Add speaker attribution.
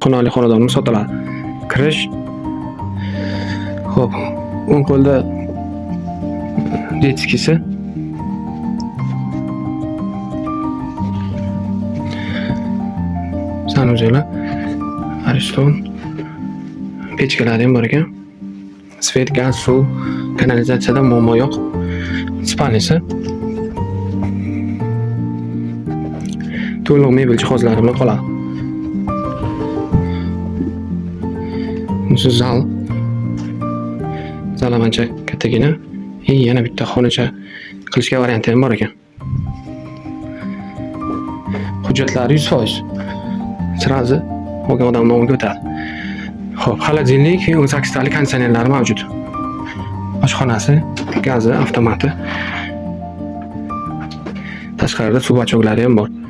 Speaker 1: qonali xonadonlar sotiladi. Kirish. Xo'p, o'ng qo'lda detskisi. Sanuzellar, Ariston, pechkalari ham bor ekan. Svet, gaz, suv, kanalizatsiyada muammo yo'q. Spalnisi. To'liq mebel jihozlari bilan qoladi. Bunisi zal. Zal ancha kattagina. Yana bitta xonacha qilishga varianti ham bor ekan. Hujjatlari 100%. Sirazi olgan odam nomiga o'tadi. Xo'p, xolodilnik, 18 talik konditsionerlari mavjud. Oshxonasi, gazi, avtomati. Tashqarida suv bachoklari ham bor.